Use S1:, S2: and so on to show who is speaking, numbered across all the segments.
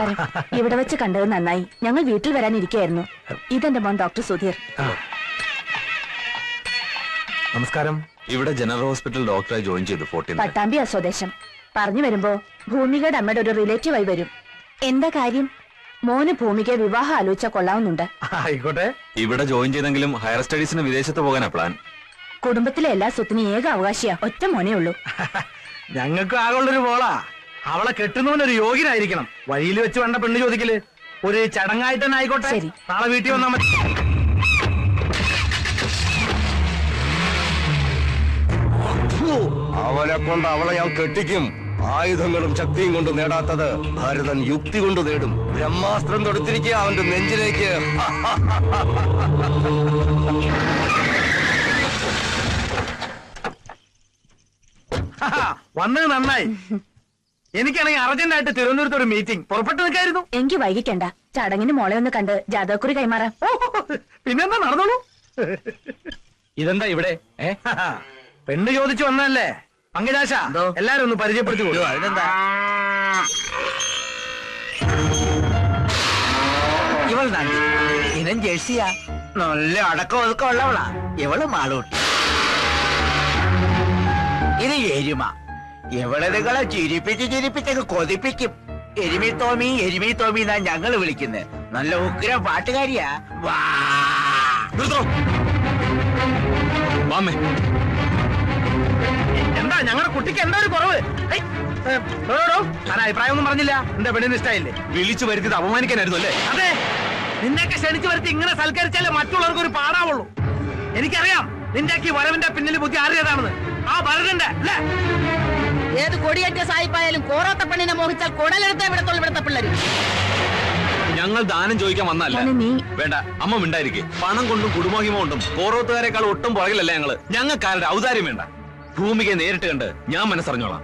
S1: നമസ്കാരം. ഇവിടെ വെച്ച് കണ്ടത് നന്നായി. ഞങ്ങൾ വീട്ടിൽ വരാനിരിക്കുകയായിരുന്നു. ഇതെന്റെ മോൻ ഡോക്ടർ സുധീർ.
S2: നമസ്കാരം.
S3: ഇവിടെ ജനറൽ ഹോസ്പിറ്റൽ ഡോക്ടറായി ജോയിൻ ചെയ്തു.
S1: പട്ടാമ്പി സ്വദേശം. പറഞ്ഞു വരുമ്പോ ഭൂമികയുടെ അമ്മയുടെ ഒരു റിലേറ്റീവായി വരും. എന്താ കാര്യം? മോന് ഭൂമികയെ വിവാഹം ആലോചിച്ചാ കൊള്ളാവുന്നുണ്ട്.
S2: ആയിക്കോട്ടെ.
S3: ഇവിടെ ജോയിൻ ചെയ്തെങ്കിലും ഹയർ സ്റ്റഡീസിന് വിദേശത്ത് പോകാനാ പ്ലാൻ.
S1: കുടുംബത്തിലെ എല്ലാ സ്വത്തിനും ഏക അവകാശിയാ ഒറ്റ മോനേ ഉള്ളൂ.
S2: ഞങ്ങൾക്ക് ആകുള്ളൊരു മോളാ. അവളെ കെട്ടുന്നവനൊരു യോഗ്യനായിരിക്കണം. വഴിയിൽ വെച്ച് വേണ്ട പെണ്ണ് ചോദിക്കല്. ഒരു ചടങ്ങായിട്ട് തന്നെ ആയിക്കോട്ടെ.
S1: ശരി,
S2: നാളെ വീട്ടിൽ വന്നാ മതി.
S4: അവനെ കൊണ്ട് അവളെ ഞാൻ കെട്ടിക്കും. ആയുധങ്ങളും ശക്തിയും കൊണ്ട് നേടാത്തത് ഭാരതൻ യുക്തി കൊണ്ട് നേടും. ബ്രഹ്മാസ്ത്രം തൊടുത്തിരിക്കുക അവന്റെ നെഞ്ചിലേക്ക്.
S2: വന്നത് നന്നായി. എനിക്കാണെങ്കിൽ അർജന്റായിട്ട് തിരുവനന്തപുരത്ത് ഒരു മീറ്റിംഗ് പുറപ്പെട്ടു നിൽക്കായിരുന്നു.
S1: എനിക്ക് വൈകിക്കണ്ട. ചടങ്ങിന് മോളെ ഒന്ന് കണ്ട് ജാതകക്കുറി കൈമാറാം.
S2: പിന്നെന്താ, നടന്നോളൂ.
S5: ഇതെന്താ ഇവിടെ?
S2: പെണ്ണ് ചോദിച്ചു വന്നല്ലേ പങ്കജാശ? എല്ലാരും ഒന്ന് പരിചയപ്പെടുത്തി കൊടുത്തു.
S5: അതിനെന്താ? ഇവൾ നന്ദി. ഇനം ജേഴ്സിയാ. നല്ല അടക്കം ഒതുക്കം ഉള്ളവളാ. ഇവള് മാളൂട്ടി. ഇത് എരുമ. ഇവളെ നിങ്ങളെ ചിരിപ്പിച്ചങ്ങ് കൊതിപ്പിക്കും. എരുമി തോമി എന്നാ ഞങ്ങള് വിളിക്കുന്നത്. നല്ല ഉഗ്ര പാട്ടുകാരിയാ. വാ
S2: എന്താ ഞങ്ങളുടെ കുട്ടിക്ക് എന്താ ഒരു കുറവ്? അഭിപ്രായം ഒന്നും പറഞ്ഞില്ല. എന്റെ പെണ്ണിന് ഇഷ്ടായില്ലേ?
S3: വിളിച്ചു വരുത്തിയത് അപമാനിക്കാനായിരുന്നു അല്ലേ?
S2: അതെ, നിന്നെയൊക്കെ ക്ഷണിച്ചു വരുത്തി ഇങ്ങനെ സൽക്കരിച്ചാലേ മറ്റുള്ളവർക്ക് ഒരു പാടാവുള്ളൂ. എനിക്കറിയാം നിന്റെയൊക്കെ ഈ വരവിന്റെ പിന്നിൽ ബുദ്ധി ആരുടേതാണെന്ന്. ആ ഭരതന്റെ അല്ലേ?
S6: ഏത് കൊടിയേറ്റ സായിപ്പായാലും കോറാത്ത പെണ്ണിനെ മോഹിച്ചാൽ കൊടലെടുത്തേ വിടത്തുള്ളൂ ഇവിടുത്തെ പിള്ളേര്.
S3: ഞങ്ങൾ ദാനം ചോദിക്കാൻ വന്നല്ല. വേണ്ട, അമ്മ മിണ്ടായിരിക്കെ. പണം കൊണ്ടും കുടുംബഹിമ കൊണ്ടും കോറോത്തുകാരെക്കാൾ ഒട്ടും പുറകിലല്ല ഞങ്ങള്. ഞങ്ങൾക്കാരുടെ ഔദാര്യം വേണ്ട. ഭൂമികയെ നേരിട്ട് കണ്ട് ഞാൻ മനസ്സറിഞ്ഞോളാം.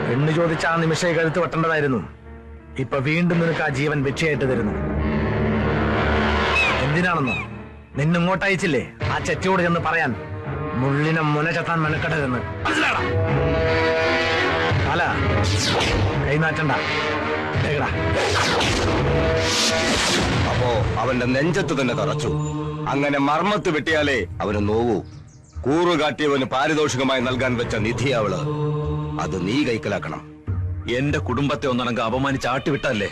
S2: പെണ്ണ് ചോദിച്ച ആ നിമിഷയെ കഴുത്ത് വെട്ടേണ്ടതായിരുന്നു. ഇപ്പൊ വീണ്ടും നിനക്ക് ആ ജീവൻ ഭിക്ഷയായിട്ട് തരുന്നു. എന്തിനാണെന്നോ? നിന്നിങ്ങോട്ട് അയച്ചില്ലേ ആ ചെറ്റിയോട് ചെന്ന് പറയാൻ, മുള്ളിനെ മുന ചത്താൻ മെനക്കെടരുന്ന്. മനസ്സിലാടാ? അല്ല, കൈനാറ്റണ്ട.
S4: അപ്പോ അവന്റെ നെഞ്ചത്ത് തന്നെ തറച്ചു. അങ്ങനെ മർമ്മത്ത് വെട്ടിയാലേ അവന് നോവൂ. കൂറുകാട്ടിയവന് പാരിതോഷികമായി നൽകാൻ വെച്ച നിധി അവള്. അത് നീ കൈക്കലാക്കണം.
S3: എന്റെ കുടുംബത്തെ ഒന്നടങ്ക അപമാനിച്ച് ആട്ടിവിട്ടല്ലേ?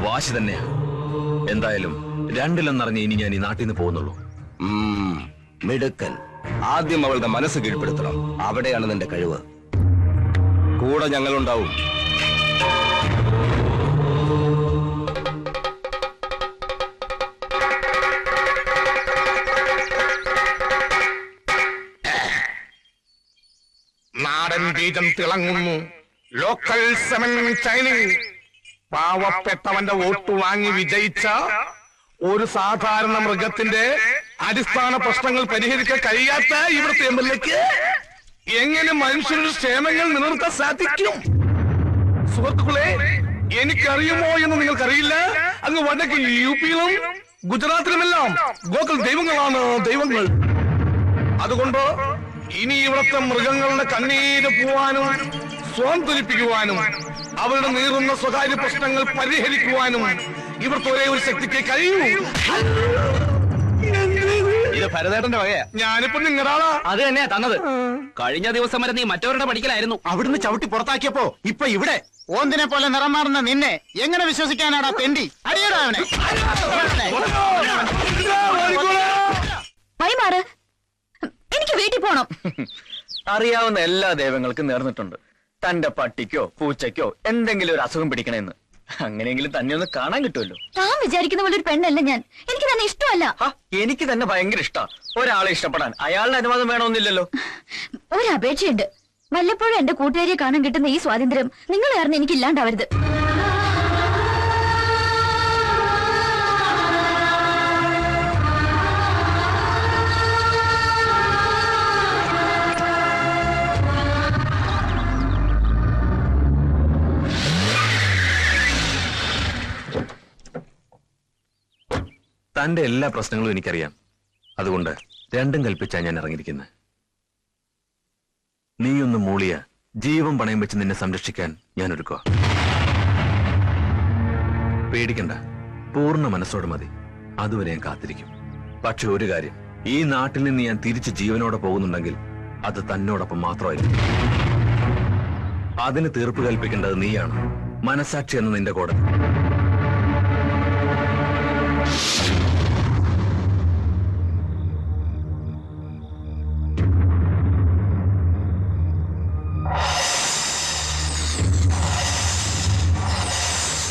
S3: വാശി തന്നെയാ. എന്തായാലും രണ്ടിലെന്നറിഞ്ഞ് ഇനി ഞാൻ ഈ നാട്ടിൽ നിന്ന് പോകുന്നുള്ളൂ.
S4: മിടുക്കൻ. ആദ്യം അവളുടെ മനസ്സ് കീഴ്പ്പെടുത്തണം. അവിടെയാണ് നിന്റെ കഴിവ്. കൂടെ ഞങ്ങളുണ്ടാവും.
S7: നാടൻ ബീജം തിളങ്ങുന്നു. Local semen shining. പാവപ്പെട്ടവന്റെ വോട്ട് വാങ്ങി വിജയിച്ച ഒരു സാധാരണ മൃഗത്തിന്റെ അടിസ്ഥാന പ്രശ്നങ്ങൾ പരിഹരിക്കാൻ കഴിയാത്ത ഇവിടുത്തെ എംഎൽഎക്ക് എങ്ങനെ മനുഷ്യരുടെ ക്ഷേമങ്ങൾ നിലനിർത്താൻ സാധിക്കും? സുഹൃത്തുക്കളെ, എനിക്കറിയുമോ എന്ന് നിങ്ങൾക്കറിയില്ല. അങ്ങ് വടക്ക് യുപിയിലും ഗുജറാത്തിലുമെല്ലാം ഗോകുൽ ദൈവങ്ങളാണ് ദൈവങ്ങൾ. അതുകൊണ്ട് ഇനി ഇവിടുത്തെ മൃഗങ്ങളുടെ കണ്ണീര് പോവാനും സ്വാന്തരിപ്പിക്കുവാനും അവരുടെ നീറുന്ന സ്വകാര്യ പ്രശ്നങ്ങൾ പരിഹരിക്കുവാനും ഇവിടുത്തെ ഒരേ ഒരു ശക്തിക്ക് കഴിയൂ.
S5: ഇത് ഭരതേട്ടന്റെ വകയാ.
S7: ഞാനിപ്പോ നിങ്ങളാളാ.
S5: അത് തന്നെയാ തന്നത്. കഴിഞ്ഞ ദിവസം വരെ നീ മറ്റവരുടെ പഠിക്കലായിരുന്നു. അവിടുന്ന് ചവിട്ടി പുറത്താക്കിയപ്പോ ഇപ്പൊ ഇവിടെ ഓന്തിനെ പോലെ നിറം മാറുന്ന നിന്നെ എങ്ങനെ വിശ്വസിക്കാനാടാ തെണ്ടി? അടിയടാ അവനെ.
S1: എനിക്ക് വീട്ടിൽ പോണം.
S5: അറിയാവുന്ന എല്ലാ ദൈവങ്ങൾക്കും നേർന്നിട്ടുണ്ട് തന്റെ പട്ടിക്കോ പൂച്ചയ്ക്കോ എന്തെങ്കിലും ഒരു അസുഖം പിടിക്കണമെന്ന്. അങ്ങനെയെങ്കിലും തന്നെ ഒന്ന് കാണാൻ കിട്ടുമല്ലോ.
S1: താൻ വിചാരിക്കുന്ന പോലെ ഒരു പെണ്ണല്ല ഞാൻ. എനിക്ക് തന്നെ ഇഷ്ടമല്ല.
S5: എനിക്ക് തന്നെ ഭയങ്കര ഇഷ്ടാ. ഒരാളെ ഇഷ്ടപ്പെടാൻ അയാളുടെ അനുവാദം വേണമെന്നില്ലല്ലോ.
S1: ഒരു അപേക്ഷയുണ്ട്. വല്ലപ്പോഴും എന്റെ കൂട്ടുകാരിയെ കാണാൻ കിട്ടുന്ന ഈ സ്വാതന്ത്ര്യം നിങ്ങൾ കാരണം എനിക്ക് ഇല്ലാണ്ടാവരുത്.
S3: തന്റെ എല്ലാ പ്രശ്നങ്ങളും എനിക്കറിയാം. അതുകൊണ്ട് രണ്ടും കൽപ്പിച്ചാ ഞാൻ ഇറങ്ങിയിരിക്കുന്നത്. നീയൊന്ന് മൂളിയ ജീവൻ പണയം വെച്ച് നിന്നെ സംരക്ഷിക്കാൻ ഞാൻ ഒരുക്കുക. പേടിക്കണ്ട, പൂർണ്ണ മനസ്സോടെ മതി. അതുവരെ ഞാൻ കാത്തിരിക്കും. പക്ഷെ ഒരു കാര്യം, ഈ നാട്ടിൽ നിന്ന് ഞാൻ തിരിച്ച് ജീവനോടെ പോകുന്നുണ്ടെങ്കിൽ അത് തന്നോടൊപ്പം മാത്രമായിരിക്കും. അതിന് തീർപ്പ് കൽപ്പിക്കേണ്ടത് നീയാണ്, മനസാക്ഷി എന്ന നിന്റെ കോടതി.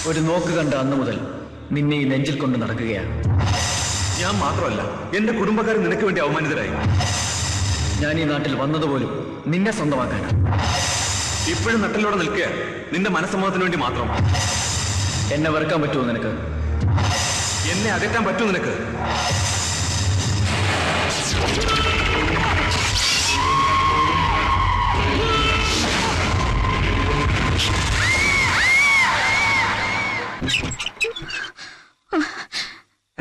S8: ഒരു നോക്ക് കണ്ട അന്നു മുതൽ നിന്നെ ഈ നെഞ്ചിൽ കൊണ്ട് നടക്കുകയാണ്.
S3: ഞാൻ മാത്രമല്ല, എന്റെ കുടുംബക്കാർ നിനക്ക് വേണ്ടി അവമാനിതരായി.
S8: ഞാൻ ഈ നാട്ടിൽ വന്നതുപോലും നിന്നെ സ്വന്തമാക്കാനാണ്.
S3: ഇപ്പോഴും നട്ടിലൂടെ നിൽക്കുക നിന്റെ മനസ്സമ്മതത്തിന് വേണ്ടി മാത്രം.
S8: എന്നെ വെറുക്കാൻ പറ്റുമോ നിനക്ക്?
S3: എന്നെ അകറ്റാൻ പറ്റുമോ നിനക്ക്?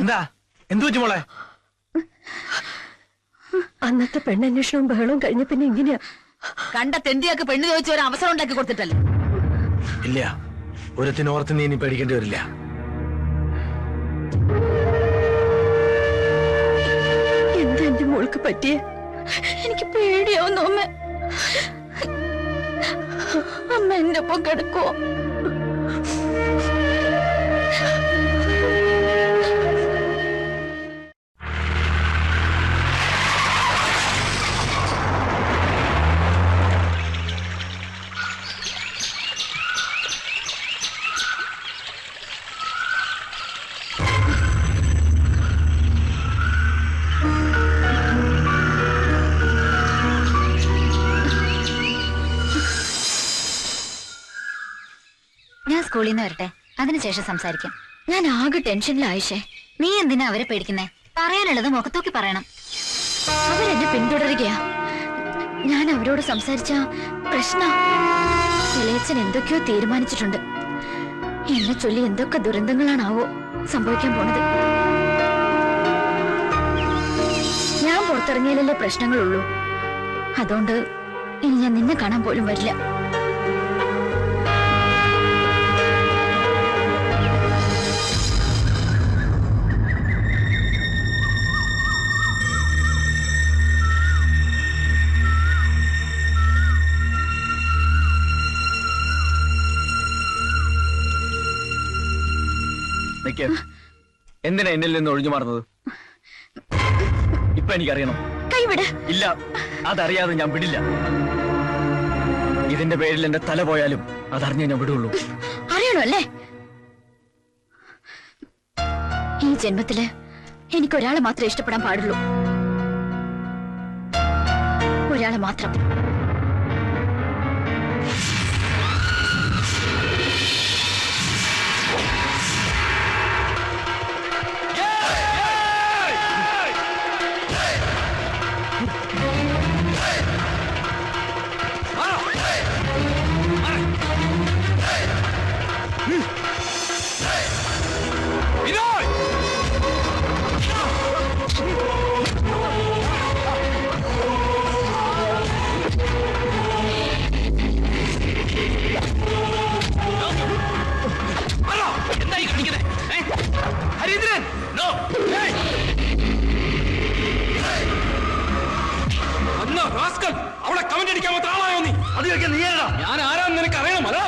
S2: എന്താ എന്തു പറ്റി മോളെ?
S9: അന്നത്തെ പെണ്ണന്വേഷണവും ബഹളവും കഴിഞ്ഞ പിന്നെ ഇങ്ങനെയാ.
S6: കണ്ട തെണ്ടിയൊക്കെ പെണ്ണ് ചോദിച്ച ഒരു അവസരം ഉണ്ടാക്കി കൊടുത്തിട്ടല്ലേ?
S2: ഇല്ല, ഒരുത്തിനോർത്ത് നീ ഇനി പേടിക്കേണ്ടി വരില്ല.
S9: എന്താ എന്റെ മോൾക്ക് പറ്റിയേ? എനിക്ക് പേടിയാവുന്നു അമ്മ. അമ്മ എന്റെ ഒപ്പം കിടക്കുവോ?
S10: സ്കൂളിൽ നിന്ന് വരട്ടെ, അതിനുശേഷം സംസാരിക്കാം.
S9: ഞാൻ ആകെ ടെൻഷനിലായിഷേ.
S10: നീ എന്തിനാ അവരെ പേടിക്കുന്നേ? പറയാനുള്ളത് മുഖത്തോക്കി പറയണം.
S9: അവരെന്നെ പിന്തുടരുകയാ. ഞാൻ അവരോട് സംസാരിച്ച പ്രശ്നം. ഇളയച്ചൻ എന്തൊക്കെയോ തീരുമാനിച്ചിട്ടുണ്ട്. എന്നെ ചൊല്ലി എന്തൊക്കെ ദുരന്തങ്ങളാണാവോ സംഭവിക്കാൻ പോണത്. ഞാൻ പുറത്തിറങ്ങിയാലല്ലേ പ്രശ്നങ്ങളുള്ളൂ. അതുകൊണ്ട് ഇനി ഞാൻ നിന്നെ കാണാൻ പോലും വരില്ല.
S8: എന്തിനാ എന്നിൽ നിന്ന് ഒഴിഞ്ഞു മാറുന്നത്? ഇപ്പൊ എനിക്കറിയണം.
S9: കൈവിട്.
S8: ഇല്ല, അതറിയാതെ ഞാൻ വിടില്ല. ഇതിന്റെ പേരിൽ എന്റെ തല പോയാലും അതറിഞ്ഞേ ഞാൻ വിടുള്ളൂ.
S9: അറിയണോ അല്ലേ? ഈ ജന്മത്തില് എനിക്കൊരാളെ മാത്രമേ ഇഷ്ടപ്പെടാൻ പാടുള്ളൂ. ഒരാളെ മാത്രം.
S3: അവിടെ കമന്റ് അടിക്കാൻ മാത്രം ആളായോ നീ? അത് ചോദിക്കാൻ നീ ആരാ? ഞാൻ ആരാന്ന് നിനക്ക് അറിയണം. അതാ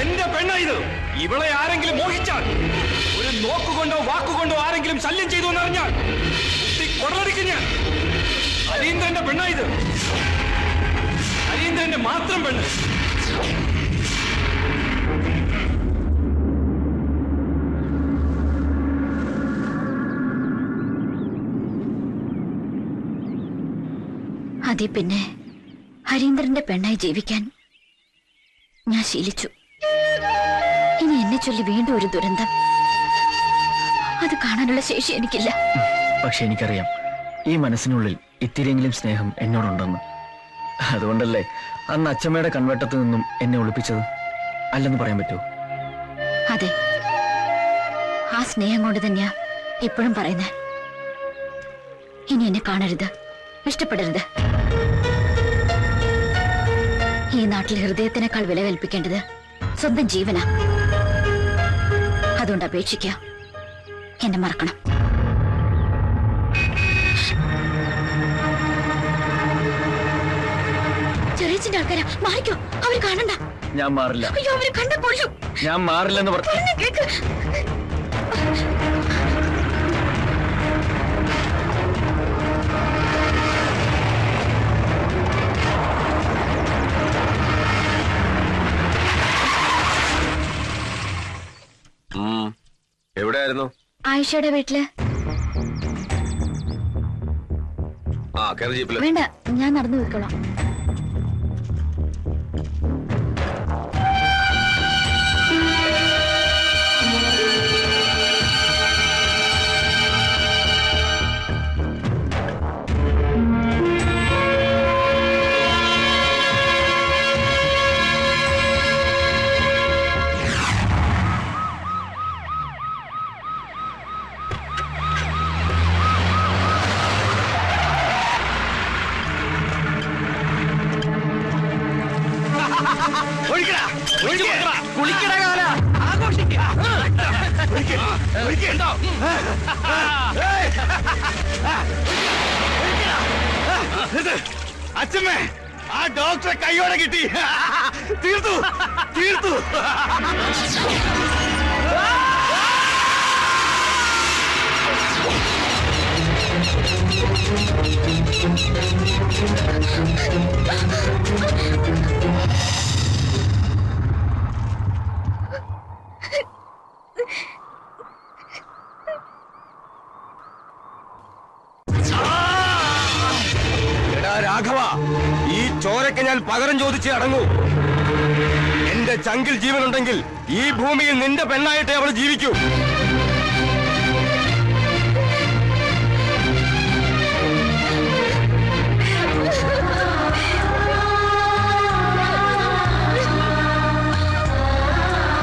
S3: എന്റെ പെണ്ണായത്. ഇവളെ ആരെങ്കിലും മോഹിച്ചാൽ, ഒരു നോക്കുകൊണ്ടോ വാക്കുകൊണ്ടോ ആരെങ്കിലും ശല്യം ചെയ്തു എന്നറിഞ്ഞാൽ കൊടലടിക്കും ഞാൻ. അരീന്ദ്രന്റെ പെണ്ണായത്. അരീന്ദ്രന്റെ മാത്രം പെണ്ണ്.
S9: അതെ, പിന്നെ ഹരീന്ദ്രന്റെ പെണ്ണായി ജീവിക്കാൻ ഞാൻ ശീലിച്ചു. ഇനി എന്നെ ചൊല്ലി വീണ്ടും ഒരു ദുരന്തം. അത് കാണാനുള്ള ശേഷി എനിക്കില്ല.
S8: പക്ഷെ എനിക്കറിയാം ഈ മനസ്സിനുള്ളിൽ ഇത്തിരിയെങ്കിലും സ്നേഹം എന്നോടുണ്ടെന്ന്. അതുകൊണ്ടല്ലേ അന്ന് അച്ഛമ്മയുടെ കൺവെട്ടത്ത് നിന്നും എന്നെ ഒളിപ്പിച്ചത്? അല്ലെന്ന് പറയാൻ പറ്റുമോ?
S9: അതെ, ആ സ്നേഹം കൊണ്ട് തന്നെയാ ഇപ്പോഴും പറയുന്നേ. ഇനി എന്നെ കാണരുത്, ഇഷ്ടപ്പെടരുത്. ഈ നാട്ടിൽ ഹൃദയത്തിനേക്കാൾ വില കൽപ്പിക്കേണ്ടത് സ്വന്തം ജീവനാ. അതുകൊണ്ട് അപേക്ഷിക്കുക, എന്നെ മറക്കണം. ചെറിയച്ഛന്റെ ആൾക്കാരാ, മാറിക്കോ, അവര് കാണണ്ട.
S8: ഞാൻ മാറില്ല.
S9: അയ്യോ, അവര് കണ്ട കൊല്ലും.
S8: ഞാൻ മാറില്ലെന്ന് പറഞ്ഞു.
S9: കേക്ക്.
S4: എവിടെയായിരുന്നു?
S9: ആയിഷയുടെ വീട്ടില്. വേണ്ട, ഞാൻ നടന്നു പോയിക്കോളാം.
S7: അച്ഛമ്മേ, ആ ഡോക്ടറെ കൈയോടെ കിട്ടി. തീർത്തു തീർത്തു.
S4: രാഘവ, ഈ ചോരയ്ക്ക് ഞാൻ പകരം ചോദിച്ചേ അടങ്ങൂ. എന്റെ ചങ്കിൽ ജീവനുണ്ടെങ്കിൽ ഈ ഭൂമിയിൽ നിന്റെ പെണ്ണായിട്ടേ അവൾ ജീവിക്കൂ.